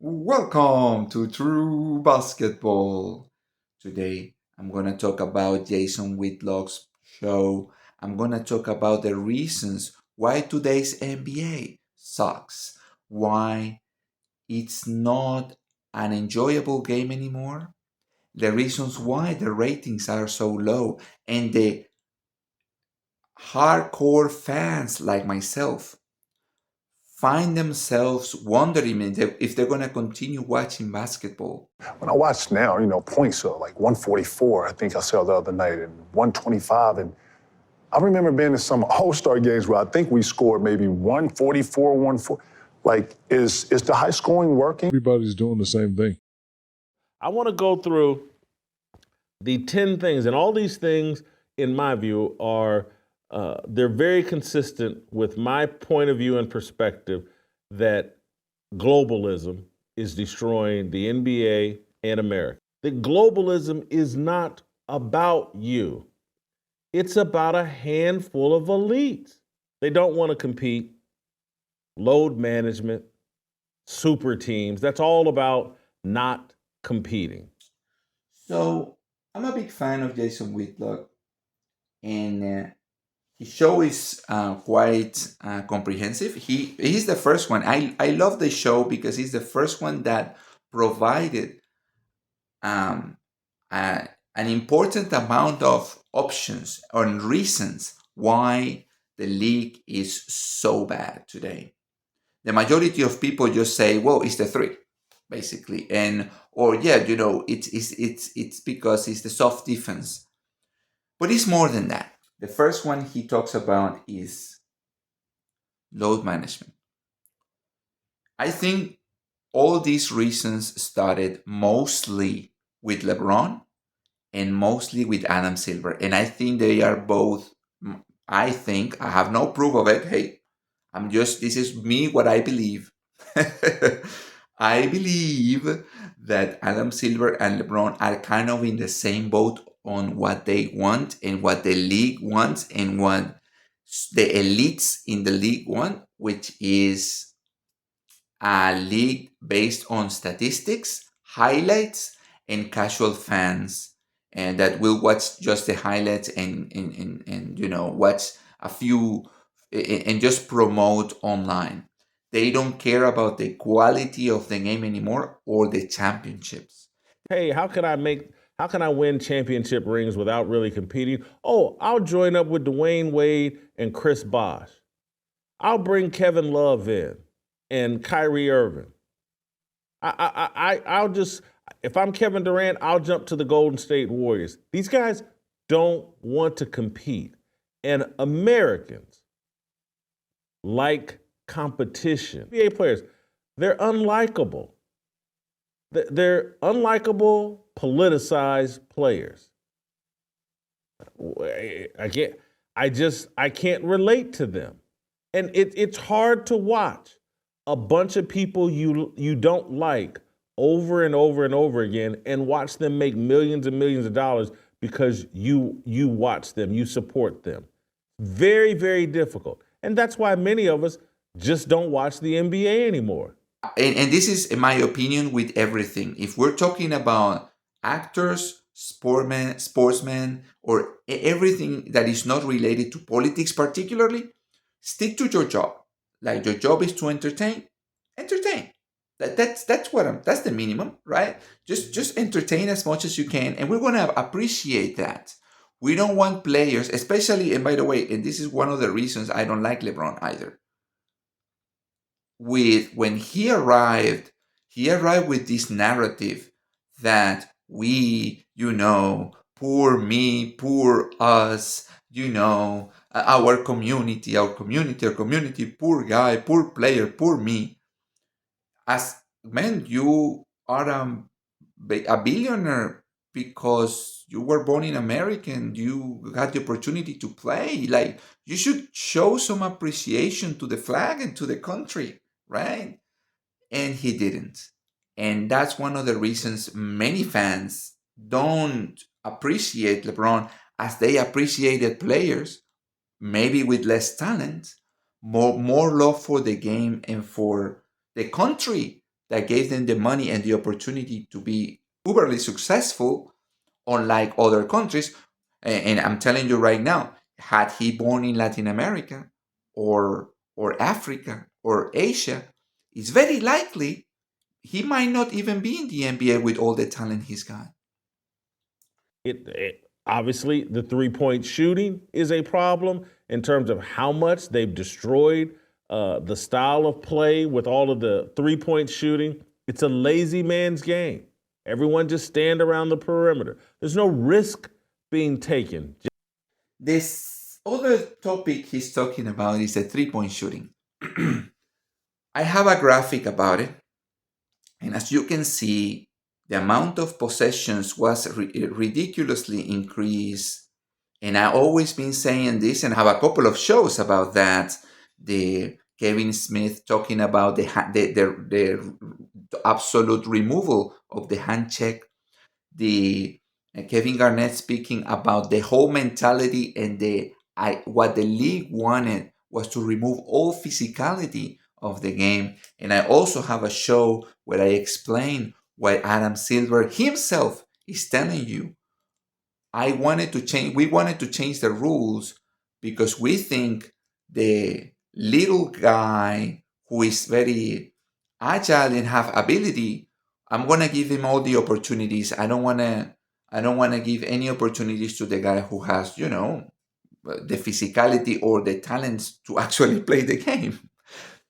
Welcome to True Basketball. Today I'm going to talk about Jason Whitlock's show. I'm going to talk about the reasons why today's NBA sucks, why it's not an enjoyable game anymore, the reasons why the ratings are so low, and the hardcore fans like myself find themselves wondering if they're going to continue watching basketball. When I watch now, points are like 144, I think I saw the other night, and 125. And I remember being in some All-Star games where I think we scored maybe 144, 140. Like, is the high scoring working? Everybody's doing the same thing. I want to go through the 10 things, and all these things, in my view, are they're very consistent with my point of view and perspective that globalism is destroying the NBA and America. That globalism is not about you. It's about a handful of elites. They don't want to compete. Load management, super teams, that's all about not competing. So I'm a big fan of Jason Whitlock, and his show is quite comprehensive. He's the first one. I love the show because he's the first one that provided um, an important amount of options and reasons why the league is so bad today. The majority of people just say, "Well, it's the three," basically, and or yeah, it's because it's the soft defense, but it's more than that. The first one he talks about is load management. I think all these reasons started mostly with Lebron and mostly with Adam Silver. And I think they are both, I think, I have no proof of it. Hey, this is me, what I believe. I believe that Adam Silver and LeBron are kind of in the same boat on what they want and what the league wants and what the elites in the league want, which is a league based on statistics, highlights, and casual fans, and that will watch just the highlights and watch a few and just promote online. They don't care about the quality of the game anymore or the championships. Hey, how can I win championship rings without really competing? Oh, I'll join up with Dwayne Wade and Chris Bosh. I'll bring Kevin Love in and Kyrie Irving. I'll just, if I'm Kevin Durant, I'll jump to the Golden State Warriors. These guys don't want to compete. And Americans like competition. NBA players, they're unlikable. They're unlikable, politicized players. I can't relate to them. And it's hard to watch a bunch of people you don't like over and over and over again and watch them make millions and millions of dollars because you watch them, you support them. Very, very difficult. And that's why many of us just don't watch the NBA anymore. And this is, in my opinion, with everything. If we're talking about actors, sportsmen, or everything that is not related to politics particularly, stick to your job. Like your job is to entertain. That's that's the minimum, right? Just entertain as much as you can, and we're gonna appreciate that. We don't want players, especially, and by the way, and this is one of the reasons I don't like LeBron either. When he arrived with this narrative that we, poor me, poor us, our community, poor guy, poor player, poor me. As man, you are a billionaire because you were born in America and you had the opportunity to play. Like, you should show some appreciation to the flag and to the country, right? And he didn't. And that's one of the reasons many fans don't appreciate LeBron as they appreciated players maybe with less talent, more love for the game and for the country that gave them the money and the opportunity to be uberly successful, unlike other countries. And I'm telling you right now, had he born in Latin America or Africa or Asia, it's very likely he might not even be in the NBA with all the talent he's got. It obviously the 3-point shooting is a problem in terms of how much they've destroyed the style of play with all of the 3-point shooting. It's a lazy man's game. Everyone just stand around the perimeter. There's no risk being taken. This other topic he's talking about is the 3-point shooting. I have a graphic about it, and as you can see, the amount of possessions was ridiculously increased. And I've always been saying this, and I have a couple of shows about that. The Kevin Smith talking about the absolute removal of the hand check, the Kevin Garnett speaking about the whole mentality and what the league wanted was to remove all physicality of the game. And I also have a show where I explain why Adam Silver himself is telling you we wanted to change the rules because we think the little guy who is very agile and have ability, I'm gonna give him all the opportunities. I don't wanna give any opportunities to the guy who has, the physicality or the talents to actually play the game.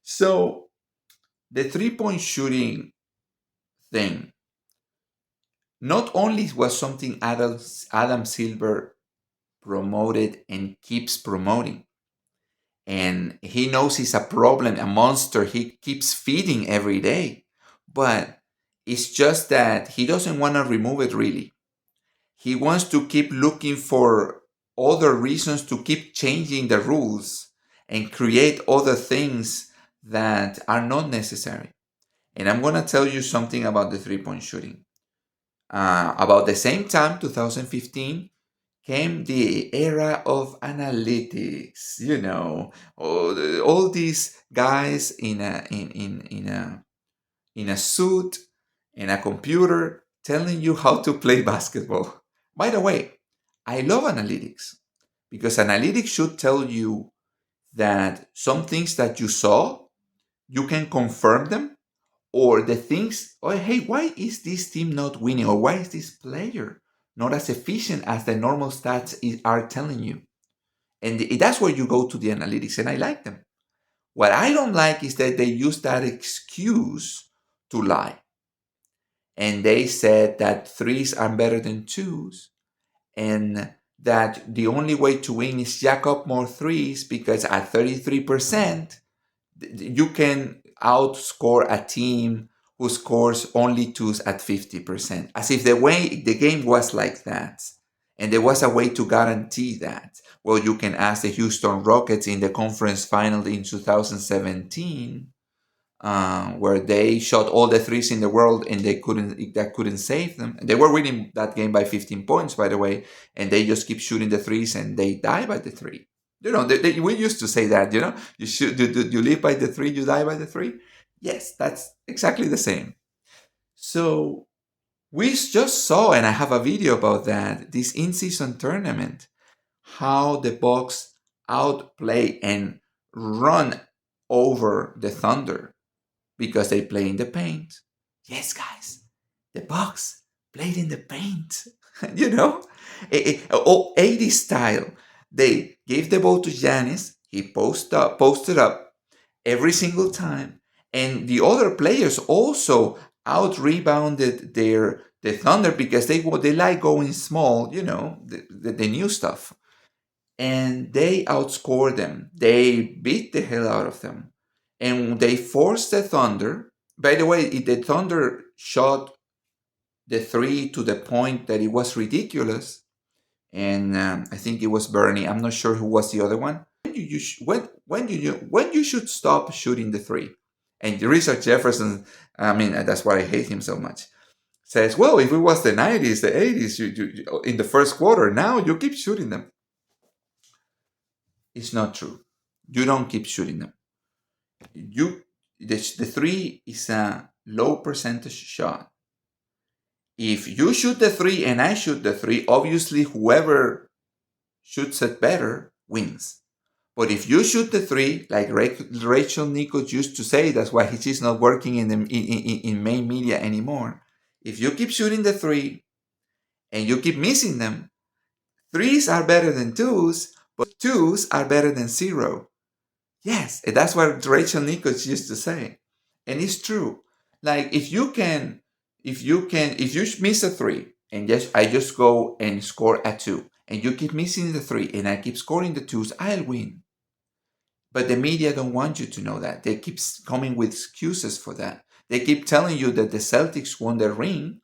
So the 3-point shooting thing not only was something Adam Silver promoted and keeps promoting. And he knows he's a problem, a monster he keeps feeding every day. But it's just that he doesn't want to remove it really. He wants to keep looking for other reasons to keep changing the rules and create other things that are not necessary. And I'm going to tell you something about the 3-point shooting. About the same time, 2015, came the era of analytics. All these guys in a suit, in a computer, telling you how to play basketball. By the way, I love analytics because analytics should tell you that some things that you saw, you can confirm them, or the things, oh, hey, why is this team not winning? Or why is this player not as efficient as the normal stats are telling you? And that's where you go to the analytics, and I like them. What I don't like is that they use that excuse to lie. And they said that threes are better than twos, and that the only way to win is jack up more threes because at 33%, you can outscore a team who scores only twos at 50%, as if the way the game was like that. And there was a way to guarantee that. Well, you can ask the Houston Rockets in the conference final in 2017, where they shot all the threes in the world and that couldn't save them. They were winning that game by 15 points, by the way, and they just keep shooting the threes and they die by the three. We used to say that, you live by the three, you die by the three. Yes, that's exactly the same. So we just saw, and I have a video about that, this in-season tournament, how the Bucks outplay and run over the Thunder because they play in the paint. Yes, guys, the Bucks played in the paint. you know, 80s style. They gave the ball to Giannis. He posted up every single time, and the other players also out rebounded the Thunder because they like going small. The new stuff, and they outscored them. They beat the hell out of them, and they forced the Thunder. By the way, the Thunder shot the three to the point that it was ridiculous, and I think it was Bernie. I'm not sure who was the other one. When you should stop shooting the three? And Richard Jefferson, I mean, that's why I hate him so much. Says, well, if it was the 90s, the 80s, in the first quarter, now you keep shooting them. It's not true. You don't keep shooting them. You the three is a low percentage shot. If you shoot the three and I shoot the three, obviously whoever shoots it better wins. But if you shoot the three, like Rachel Nichols used to say, that's why she's not working in main media anymore. If you keep shooting the three and you keep missing them, threes are better than twos, but twos are better than zero. Yes, and that's what Rachel Nichols used to say. And it's true. Like if you miss a three and yes, I just go and score a two, and you keep missing the three and I keep scoring the twos, I'll win. But the media don't want you to know that. They keep coming with excuses for that. They keep telling you that the Celtics won the ring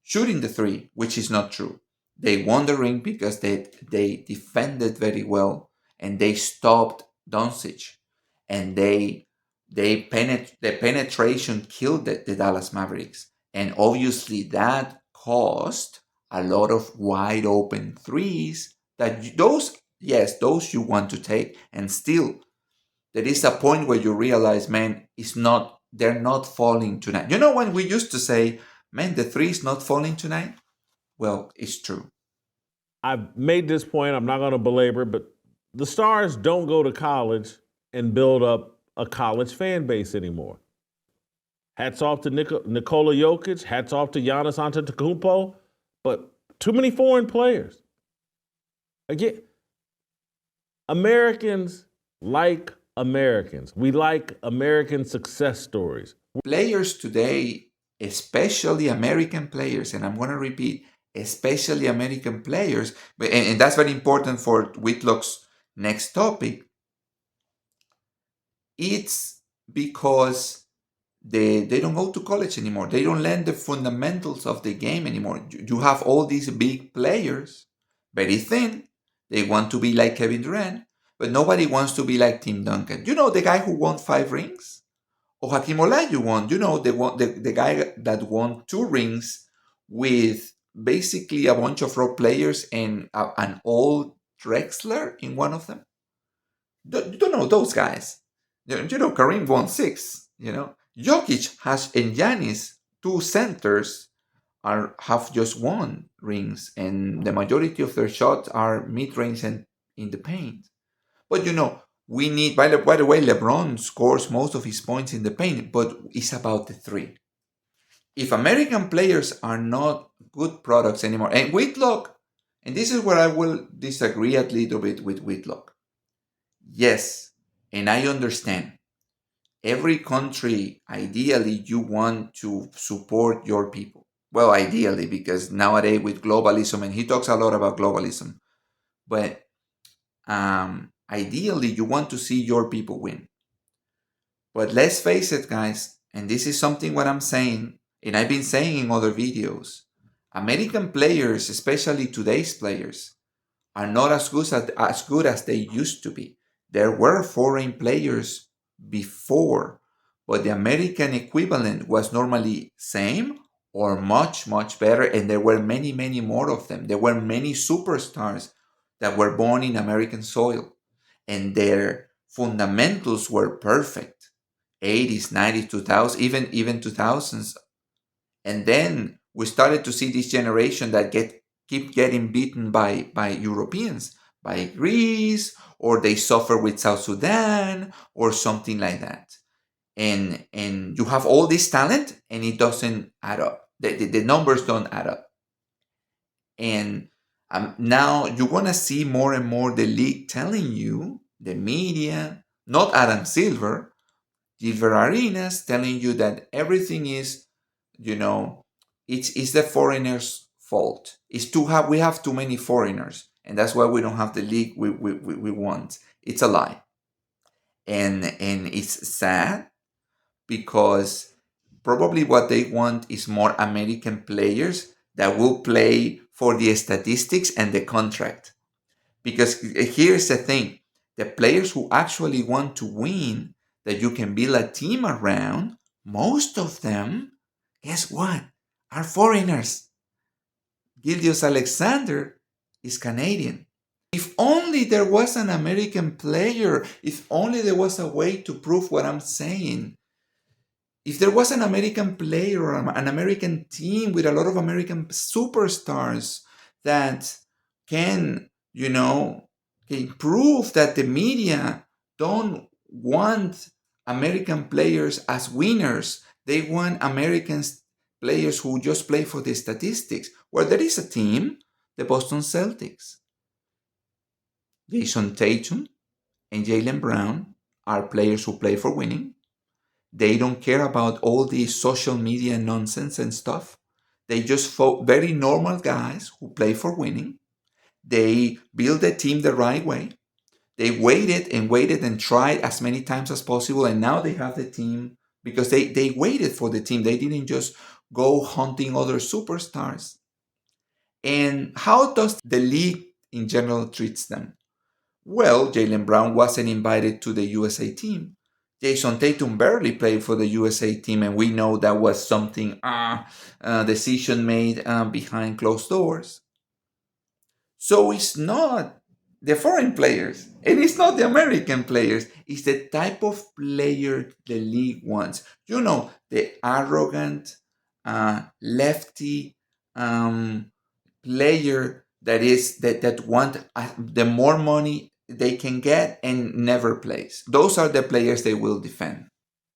shooting the three, which is not true. They won the ring because they defended very well and they stopped Doncic and the penetration killed the Dallas Mavericks, and obviously that caused a lot of wide open threes that those, yes, those you want to take, and still there is a point where you realize, man, it's not they're not falling tonight. You know when we used to say, man, the three is not falling tonight? Well, it's true. I've made this point, I'm not going to belabor it, but the stars don't go to college and build up a college fan base anymore. Hats off to Nikola Jokic, hats off to Giannis Antetokounmpo, but too many foreign players. Again, Americans like Americans. We like American success stories. Players today, especially American players, and I'm going to repeat, especially American players, and that's very important for Whitlock's next topic. It's because they don't go to college anymore. They don't learn the fundamentals of the game anymore. You have all these big players, very thin. They want to be like Kevin Durant, but nobody wants to be like Tim Duncan. You know the guy who won 5 rings? Or Hakim Olajuwon, you know, the guy that won 2 rings with basically a bunch of role players and an old Drexler in one of them. You don't know those guys. You know, Kareem won 6. You know, Jokic has and Giannis, 2 centers, have just won rings, and the majority of their shots are mid range and in the paint. But you know, we need, by the way, Lebron scores most of his points in the paint, but it's about the three. If American players are not good products anymore, and Whitlock, and this is where I will disagree a little bit with Whitlock. Yes, and I understand. Every country, ideally, you want to support your people. Well, ideally, because nowadays with globalism, and he talks a lot about globalism, but ideally, you want to see your people win. But let's face it, guys, and this is something what I'm saying, and I've been saying in other videos. American players, especially today's players, are not as good as they used to be. There were foreign players before, but the American equivalent was normally same or much better, and there were many more of them. There were many superstars that were born in American soil, and their fundamentals were perfect. 80s, 90s, 2000s, even 2000s. And then we started to see this generation that keep getting beaten by Europeans, by Greece, or they suffer with South Sudan or something like that. And you have all this talent and it doesn't add up. The numbers don't add up. And now you're gonna see more and more the league telling you, the media, not Adam Silver, Gilbert Arenas telling you that everything is, you know, it's the foreigners' fault. We have too many foreigners, and that's why we don't have the league we want. It's a lie, and it's sad because probably what they want is more American players that will play for the statistics and the contract. Because here's the thing, the players who actually want to win, that you can build a team around, most of them, guess what, are foreigners. Gildius Alexander is Canadian. If only there was an American player, if only there was a way to prove what I'm saying. If there was an American player or an American team with a lot of American superstars that can, can prove that the media don't want American players as winners. They want American players who just play for the statistics. Well, there is a team, the Boston Celtics. Jason Tatum and Jaylen Brown are players who play for winning. They don't care about all the social media nonsense and stuff. They just very normal guys who play for winning. They build the team the right way. They waited and tried as many times as possible, and now they have the team because they waited for the team. They didn't just go hunting other superstars. And how does the league in general treats them? Well, Jaylen Brown wasn't invited to the USA team. Jason Tatum barely played for the USA team, and we know that was something decision made behind closed doors. So it's not the foreign players, and it's not the American players. It's the type of player the league wants. The arrogant, lefty player that want the more money they can get and never plays. Those are the players they will defend.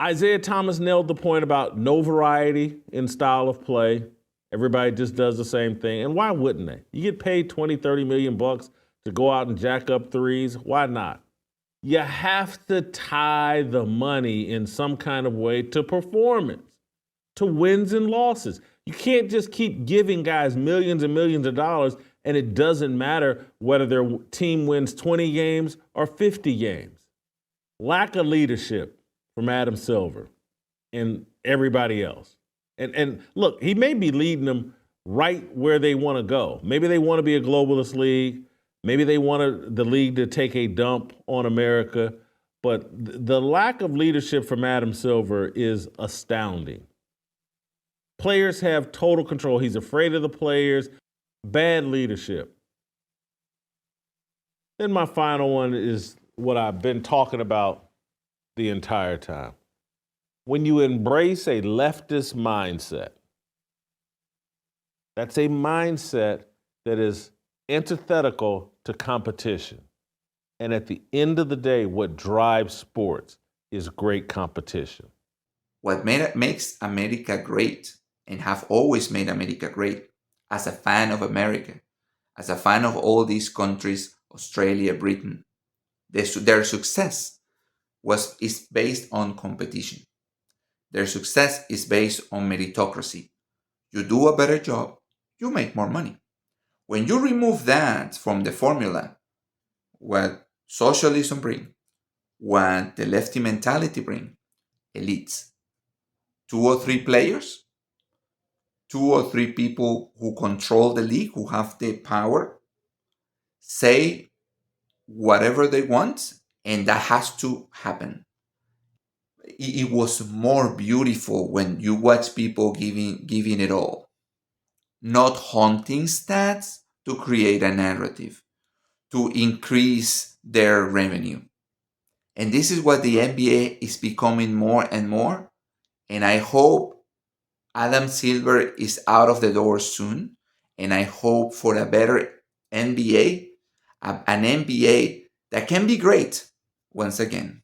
Isaiah Thomas nailed the point about no variety in style of play. Everybody just does the same thing. And why wouldn't they? You get paid 20, 30 million bucks to go out and jack up threes. Why not? You have to tie the money in some kind of way to performance, to wins and losses. You can't just keep giving guys millions and millions of dollars and it doesn't matter whether their team wins 20 games or 50 games. Lack of leadership from Adam Silver and everybody else. And look, he may be leading them right where they want to go. Maybe they want to be a globalist league. Maybe they want the league to take a dump on America. But the lack of leadership from Adam Silver is astounding. Players have total control. He's afraid of the players. Bad leadership. Then my final one is what I've been talking about the entire time. When you embrace a leftist mindset, that's a mindset that is antithetical to competition. And at the end of the day, what drives sports is great competition. What makes America great and have always made America great as a fan of America, as a fan of all these countries, Australia, Britain, their success is based on competition. Their success is based on meritocracy. You do a better job, you make more money. When you remove that from the formula, what socialism brings, what the lefty mentality brings, elites, two or three players, two or three people who control the league, who have the power, say whatever they want, and that has to happen. It was more beautiful when you watch people giving it all, not hunting stats to create a narrative, to increase their revenue. And this is what the NBA is becoming more and more. And I hope Adam Silver is out of the door soon. And I hope for a better NBA, an NBA that can be great once again.